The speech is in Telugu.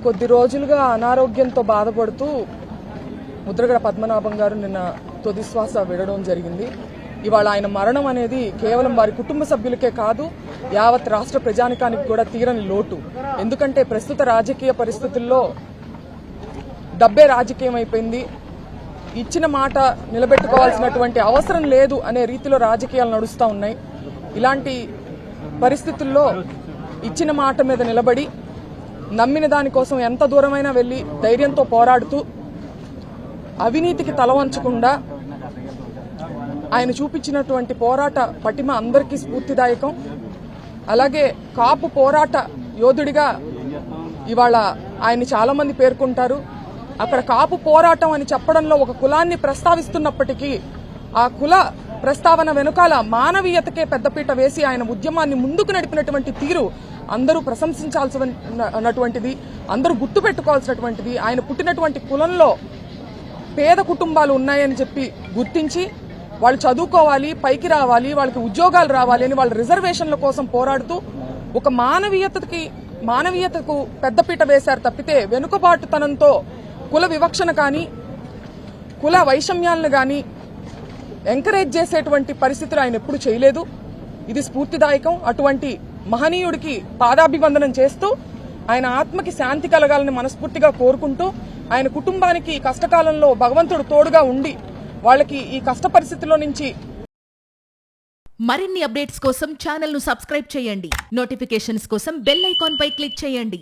కొద్ది రోజులుగా అనారోగ్యంతో బాధపడుతూ ముద్రగడ పద్మనాభం గారు నిన్న తుది శ్వాస విడడం జరిగింది. ఇవాళ ఆయన మరణం అనేది కేవలం వారి కుటుంబ సభ్యులకే కాదు, యావత్ రాష్ట్ర ప్రజానికానికి కూడా తీరని లోటు. ఎందుకంటే ప్రస్తుత రాజకీయ పరిస్థితుల్లో డబ్బే రాజకీయం అయిపోయింది. ఇచ్చిన మాట నిలబెట్టుకోవాల్సినటువంటి అవసరం లేదు అనే రీతిలో రాజకీయాలు నడుస్తూ ఉన్నాయి. ఇలాంటి పరిస్థితుల్లో ఇచ్చిన మాట మీద నిలబడి నమ్మిన దానికోసం ఎంత దూరమైనా వెళ్లి ధైర్యంతో పోరాడుతూ అవినీతికి తలవంచకుండా ఆయన చూపించినటువంటి పోరాట పటిమ అందరికీ స్ఫూర్తిదాయకం. అలాగే కాపు పోరాట యోధుడిగా ఇవాళ ఆయన్ని చాలా మంది పేర్కొంటారు. అక్కడ కాపు పోరాటం అని చెప్పడంలో ఒక కులాన్ని ప్రస్తావిస్తున్నప్పటికీ ఆ కుల ప్రస్తావన వెనుకాల మానవీయతకే పెద్దపీట వేసి ఆయన ఉద్యమాన్ని ముందుకు నడిపినటువంటి తీరు అందరూ ప్రశంసించాల్సినటువంటిది, అందరూ గుర్తుపెట్టుకోవాల్సినటువంటిది. ఆయన పుట్టినటువంటి కులంలో పేద కుటుంబాలు ఉన్నాయని చెప్పి గుర్తించి వాళ్ళు చదువుకోవాలి, పైకి రావాలి, వాళ్ళకి ఉద్యోగాలు రావాలి అని వాళ్ళ రిజర్వేషన్ల కోసం పోరాడుతూ ఒక మానవీయతకు పెద్దపీట వేశారు తప్పితే వెనుకబాటుతనంతో కుల వివక్షణ కానీ కుల వైషమ్యాలను కానీ ఎంకరేజ్ చేసేటువంటి పరిస్థితులు ఆయన ఎప్పుడు చేయలేదు. ఇది స్ఫూర్తిదాయకం. అటువంటి మహనీయుడికి పాదాభివందనం చేస్తూ ఆయన ఆత్మకి శాంతి కలగాలని మనస్ఫూర్తిగా కోరుకుంటూ ఆయన కుటుంబానికి కష్టకాలంలో భగవంతుడు తోడుగా ఉండి వాళ్ళకి ఈ కష్ట పరిస్థితుల్లో నుంచి మరిన్ని అప్డేట్స్ కోసం ఛానల్ ను సబ్స్క్రైబ్ చేయండి. నోటిఫికేషన్స్ కోసం బెల్ ఐకాన్ పై క్లిక్ చేయండి.